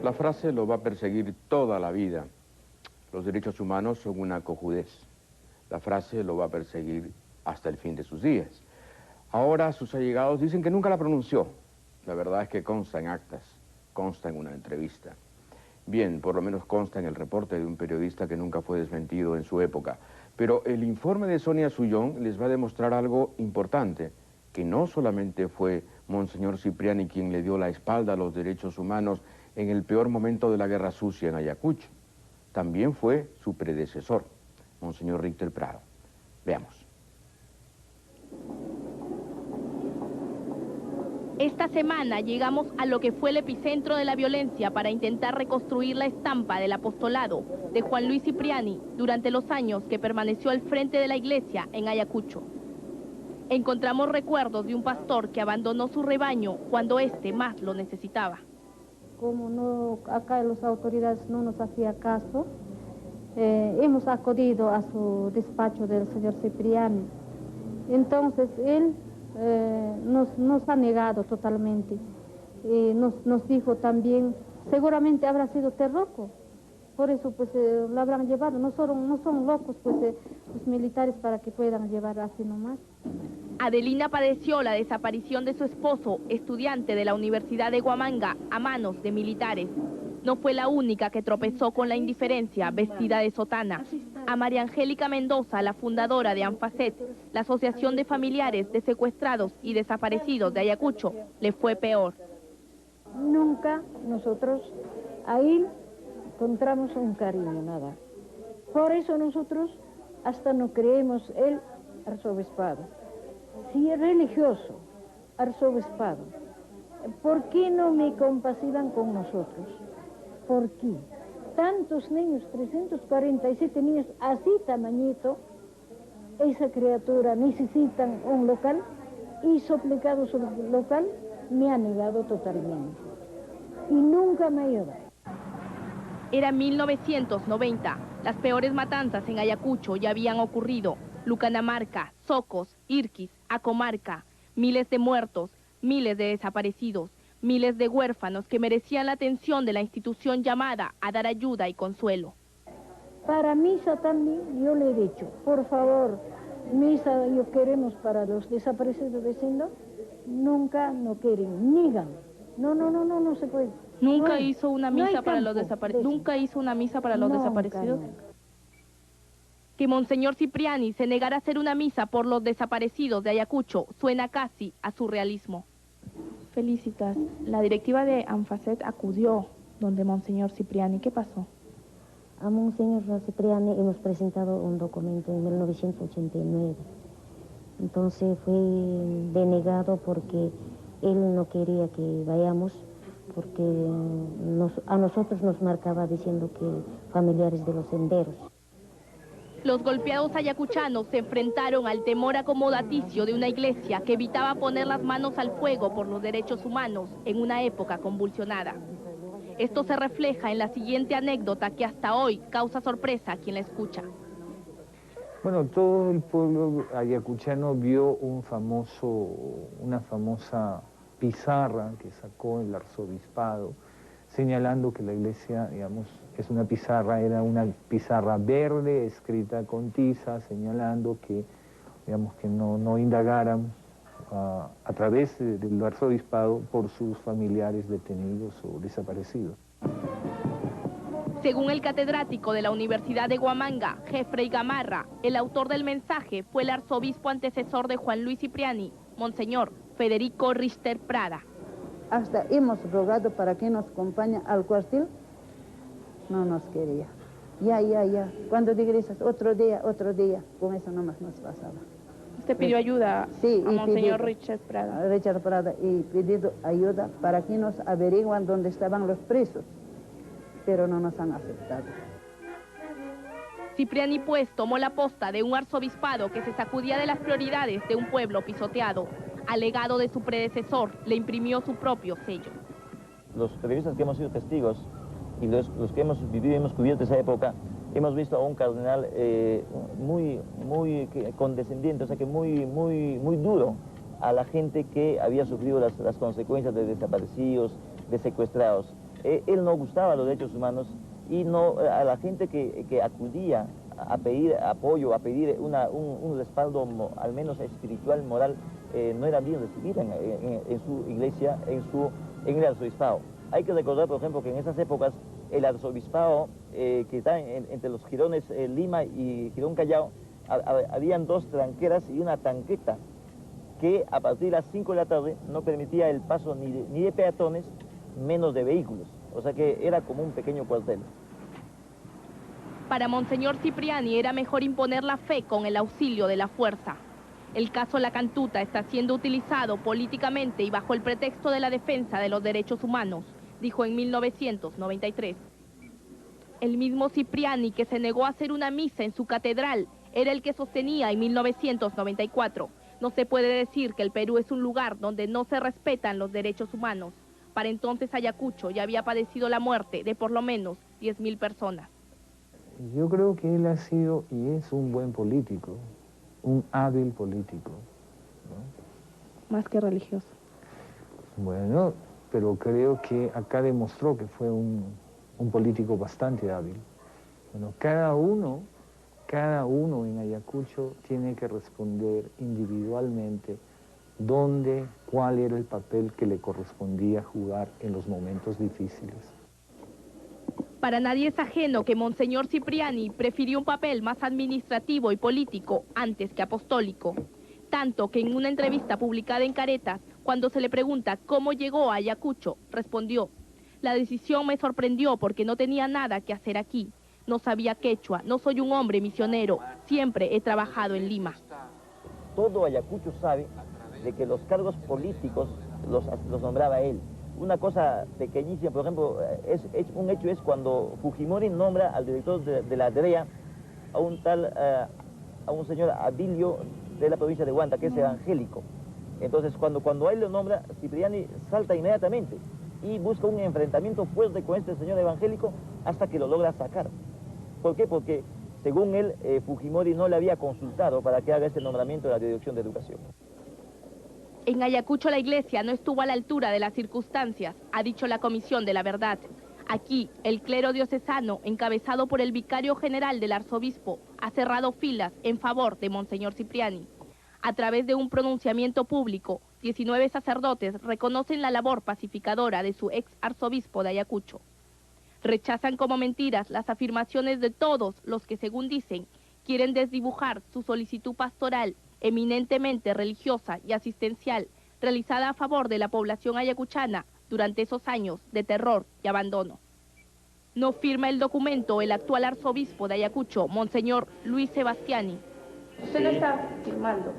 La frase lo va a perseguir toda la vida. Los derechos humanos son una cojudez. La frase lo va a perseguir hasta el fin de sus días. Ahora sus allegados dicen que nunca la pronunció. La verdad es que consta en actas, consta en una entrevista. Bien, por lo menos consta en el reporte de un periodista que nunca fue desmentido en su época. Pero el informe de Sonia Sullón les va a demostrar algo importante, que no solamente fue Monseñor Cipriani quien le dio la espalda a los derechos humanos en el peor momento de la guerra sucia en Ayacucho. También fue su predecesor, Monseñor Richter Prado. Veamos. Esta semana llegamos a lo que fue el epicentro de la violencia para intentar reconstruir la estampa del apostolado de Juan Luis Cipriani durante los años que permaneció al frente de la iglesia en Ayacucho. Encontramos recuerdos de un pastor que abandonó su rebaño cuando éste más lo necesitaba. Como no, acá las autoridades no nos hacían caso, hemos acudido a su despacho del señor Cipriani. Entonces él nos ha negado totalmente. Nos dijo también, seguramente habrá sido terroco, por eso pues lo habrán llevado. No son locos pues los militares para que puedan llevar así nomás. Adelina padeció la desaparición de su esposo, estudiante de la Universidad de Huamanga, a manos de militares. No fue la única que tropezó con la indiferencia vestida de sotana. A María Angélica Mendoza, la fundadora de ANFACET, la Asociación de Familiares de Secuestrados y Desaparecidos de Ayacucho, le fue peor. Nunca nosotros ahí encontramos un cariño, nada. Por eso nosotros hasta no creemos el arzobispado. Si es religioso, arzobispado, ¿por qué no me compasivan con nosotros? ¿Por qué? Tantos niños, 347 niños, así tamañito, esa criatura necesitan un local y suplicado su local me ha negado totalmente. Y nunca me ayuda. Era 1990. Las peores matanzas en Ayacucho ya habían ocurrido. Lucanamarca, Socos, Irquis, Acomarca, miles de muertos, miles de desaparecidos, miles de huérfanos que merecían la atención de la institución llamada a dar ayuda y consuelo. Para misa también yo le he dicho, por favor, misa yo queremos para los desaparecidos de Sendo, nunca no quieren, niegan. No se puede. Nunca hizo una misa para los desaparecidos. Nunca hizo una misa para los desaparecidos. Nunca. Que Monseñor Cipriani se negara a hacer una misa por los desaparecidos de Ayacucho suena casi a surrealismo. Felicitas, la directiva de ANFACET acudió donde Monseñor Cipriani. ¿Qué pasó? A Monseñor Cipriani hemos presentado un documento en 1989. Entonces fue denegado porque él no quería que vayamos, porque a nosotros nos marcaba diciendo que familiares de los senderos. Los golpeados ayacuchanos se enfrentaron al temor acomodaticio de una iglesia que evitaba poner las manos al fuego por los derechos humanos en una época convulsionada. Esto se refleja en la siguiente anécdota que hasta hoy causa sorpresa a quien la escucha. Bueno, todo el pueblo ayacuchano vio una famosa pizarra que sacó el arzobispado, señalando que la iglesia, digamos, era una pizarra verde escrita con tiza, señalando que, digamos, que no indagaran a través del arzobispado por sus familiares detenidos o desaparecidos. Según el catedrático de la Universidad de Huamanga, Jeffrey Gamarra, el autor del mensaje fue el arzobispo antecesor de Juan Luis Cipriani, Monseñor Federico Richter Prada. Hasta hemos rogado para que nos acompañe al cuartel, no nos quería. Ya. Cuando regresas, otro día, con eso nomás nos pasaba. ¿Usted pidió ayuda sí, a Monseñor Richter Prada? Richard Prada, y pedido ayuda para que nos averiguan dónde estaban los presos, pero no nos han aceptado. Cipriani pues tomó la posta de un arzobispado que se sacudía de las prioridades de un pueblo pisoteado. Al legado de su predecesor le imprimió su propio sello. Los periodistas que hemos sido testigos y los que hemos vivido y hemos cubierto esa época, hemos visto a un cardenal muy condescendiente, o sea que muy duro a la gente que había sufrido las consecuencias de desaparecidos, de secuestrados. él no gustaba los derechos humanos y no, a la gente que acudía a pedir apoyo, a pedir un respaldo al menos espiritual, moral, no era bien recibida en su iglesia, en el arzobispado. Hay que recordar, por ejemplo, que en esas épocas el arzobispado que está entre los jirones Lima y Girón Callao, habían 2 tranqueras y una tanqueta que a partir de las 5 de la tarde no permitía el paso ni de peatones, menos de vehículos. O sea que era como un pequeño cuartel. Para Monseñor Cipriani era mejor imponer la fe con el auxilio de la fuerza. El caso La Cantuta está siendo utilizado políticamente y bajo el pretexto de la defensa de los derechos humanos, dijo en 1993. El mismo Cipriani, que se negó a hacer una misa en su catedral, era el que sostenía en 1994. No se puede decir que el Perú es un lugar donde no se respetan los derechos humanos. Para entonces Ayacucho ya había padecido la muerte de por lo menos 10.000 personas. Yo creo que él ha sido y es un buen político, un hábil político, ¿no? Más que religioso. Bueno, pero creo que acá demostró que fue un político bastante hábil. Bueno, cada uno en Ayacucho tiene que responder individualmente cuál era el papel que le correspondía jugar en los momentos difíciles. Para nadie es ajeno que Monseñor Cipriani prefirió un papel más administrativo y político antes que apostólico. Tanto que en una entrevista publicada en Caretas, cuando se le pregunta cómo llegó a Ayacucho, respondió: la decisión me sorprendió porque no tenía nada que hacer aquí. No sabía quechua, no soy un hombre misionero, siempre he trabajado en Lima. Todo Ayacucho sabe de que los cargos políticos los nombraba él. Una cosa pequeñísima, por ejemplo, un hecho es cuando Fujimori nombra al director de la DREA a un señor Abilio de la provincia de Huanta, que es evangélico. Entonces, cuando a él lo nombra, Cipriani salta inmediatamente y busca un enfrentamiento fuerte con este señor evangélico hasta que lo logra sacar. ¿Por qué? Porque, según él, Fujimori no le había consultado para que haga este nombramiento de la Dirección de Educación. En Ayacucho la iglesia no estuvo a la altura de las circunstancias, ha dicho la Comisión de la Verdad. Aquí, el clero diocesano, encabezado por el vicario general del arzobispo, ha cerrado filas en favor de Monseñor Cipriani. A través de un pronunciamiento público, 19 sacerdotes reconocen la labor pacificadora de su ex arzobispo de Ayacucho. Rechazan como mentiras las afirmaciones de todos los que, según dicen, quieren desdibujar su solicitud pastoral eminentemente religiosa y asistencial, realizada a favor de la población ayacuchana durante esos años de terror y abandono. No firma el documento el actual arzobispo de Ayacucho, Monseñor Luis Sebastiani. ¿Usted no está firmando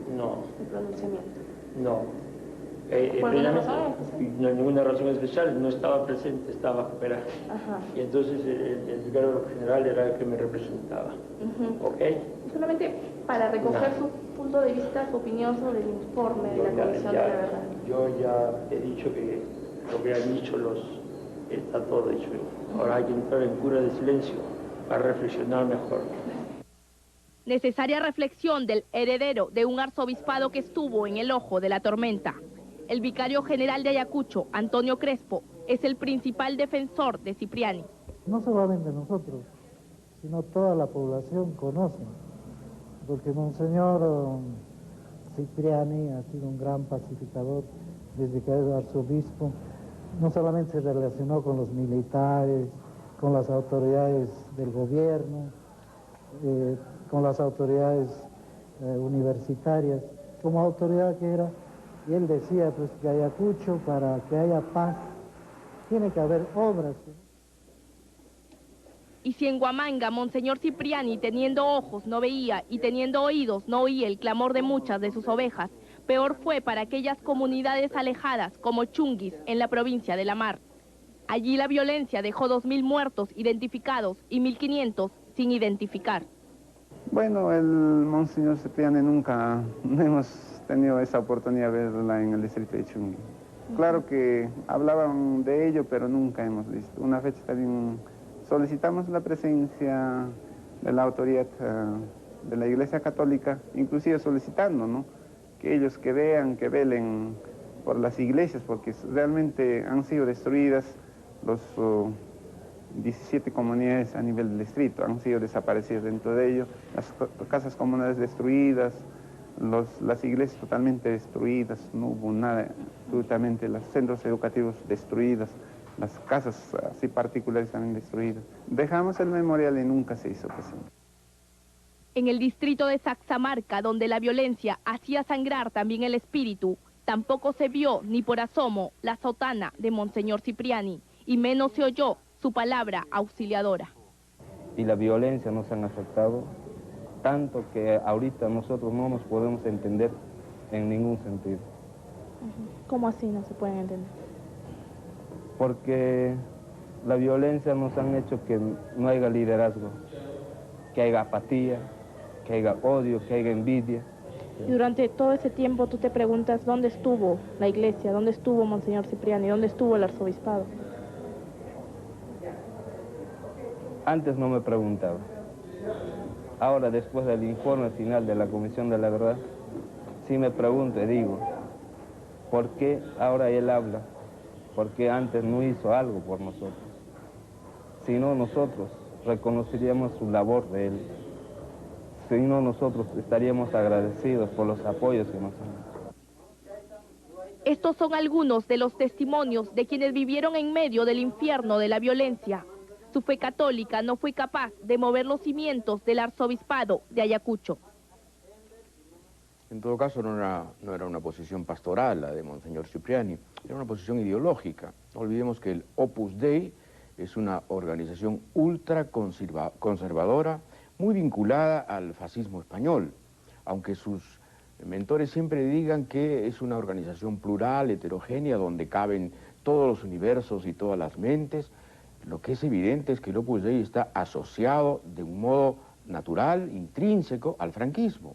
el pronunciamiento? No. ¿Por alguna razón? No hay ninguna razón especial, no estaba presente, estaba fuera. Y entonces el vicario general era el que me representaba. ¿Ok? Solamente para recoger su punto de vista, su opinión sobre el informe de la Comisión de la Verdad. Yo ya he dicho que lo que han dicho está todo dicho. Ahora hay que entrar en cura de silencio para reflexionar mejor. Necesaria reflexión del heredero de un arzobispado que estuvo en el ojo de la tormenta. El vicario general de Ayacucho, Antonio Crespo, es el principal defensor de Cipriani. No solamente nosotros, sino toda la población conoce, porque Monseñor Cipriani ha sido un gran pacificador desde que es arzobispo. No solamente se relacionó con los militares, con las autoridades del gobierno, con las autoridades universitarias, como autoridad que era. Y él decía pues que Ayacucho, para que haya paz, tiene que haber obras. Y si en Huamanga, Monseñor Cipriani, teniendo ojos, no veía, y teniendo oídos, no oía el clamor de muchas de sus ovejas, peor fue para aquellas comunidades alejadas, como Chunguis, en la provincia de La Mar. Allí la violencia dejó 2.000 muertos identificados y 1.500 sin identificar. Bueno, el Monseñor Cipriani nunca hemos tenido esa oportunidad de verla en el distrito de Chunguis. Claro que hablaban de ello, pero nunca hemos visto. Una fecha también solicitamos la presencia de la autoridad de la Iglesia Católica, inclusive solicitando, ¿no?, que ellos que vean, que velen por las iglesias, porque realmente han sido destruidas los 17 comunidades a nivel del distrito han sido desaparecidas. Dentro de ello, las casas comunales destruidas, las iglesias totalmente destruidas, no hubo nada, absolutamente, los centros educativos destruidos, las casas así particulares también destruidas. Dejamos el memorial y nunca se hizo presente. En el distrito de Saxamarca, donde la violencia hacía sangrar también el espíritu, tampoco se vio ni por asomo la sotana de Monseñor Cipriani, y menos se oyó su palabra auxiliadora. Y la violencia nos han afectado tanto que ahorita nosotros no nos podemos entender en ningún sentido. ¿Cómo así no se pueden entender? Porque la violencia nos han hecho que no haya liderazgo, que haya apatía, que haya odio, que haya envidia. Y durante todo ese tiempo tú te preguntas dónde estuvo la iglesia, dónde estuvo Monseñor Cipriani, dónde estuvo el arzobispado. Antes no me preguntaba. Ahora, después del informe final de la Comisión de la Verdad, sí me pregunto y digo, ¿por qué ahora él habla? ¿Por qué antes no hizo algo por nosotros? Si no, nosotros reconoceríamos su labor de él. Si no, nosotros estaríamos agradecidos por los apoyos que nos han dado. Estos son algunos de los testimonios de quienes vivieron en medio del infierno de la violencia. Su fe católica no fue capaz de mover los cimientos del arzobispado de Ayacucho. En todo caso, no era una posición pastoral la de Monseñor Cipriani, era una posición ideológica. No olvidemos que el Opus Dei es una organización ultraconservadora, muy vinculada al fascismo español, aunque sus mentores siempre digan que es una organización plural, heterogénea, donde caben todos los universos y todas las mentes. Lo que es evidente es que el Opus Dei está asociado de un modo natural, intrínseco, al franquismo.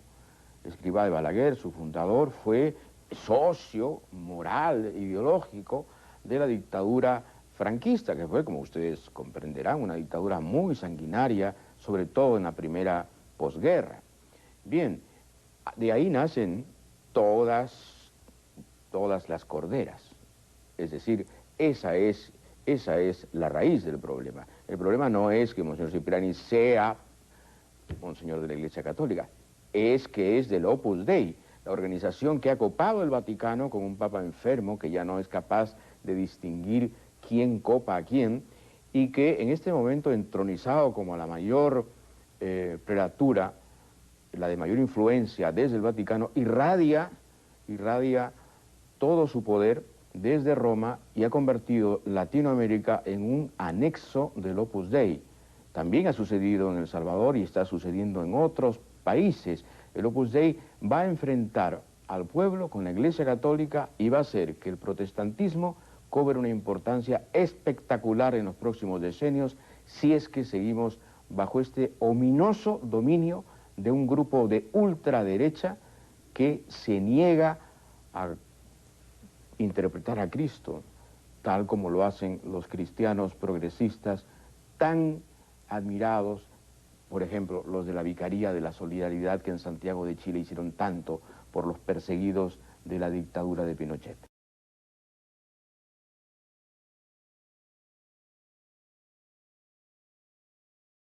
Escrivá de Balaguer, su fundador, fue socio moral, ideológico de la dictadura franquista, que fue, como ustedes comprenderán, una dictadura muy sanguinaria, sobre todo en la primera posguerra. Bien, de ahí nacen todas las corderas, es decir, esa es la raíz del problema. El problema no es que Monseñor Cipriani sea Monseñor de la Iglesia Católica, es que es del Opus Dei, la organización que ha copado el Vaticano con un papa enfermo que ya no es capaz de distinguir quién copa a quién, y que en este momento, entronizado como la mayor prelatura, la de mayor influencia desde el Vaticano, irradia todo su poder desde Roma y ha convertido Latinoamérica en un anexo del Opus Dei. También ha sucedido en El Salvador y está sucediendo en otros países. El Opus Dei va a enfrentar al pueblo con la Iglesia Católica y va a hacer que el protestantismo cobre una importancia espectacular en los próximos decenios si es que seguimos bajo este ominoso dominio de un grupo de ultraderecha que se niega a interpretar a Cristo, tal como lo hacen los cristianos progresistas tan admirados, por ejemplo, los de la Vicaría de la Solidaridad, que en Santiago de Chile hicieron tanto por los perseguidos de la dictadura de Pinochet.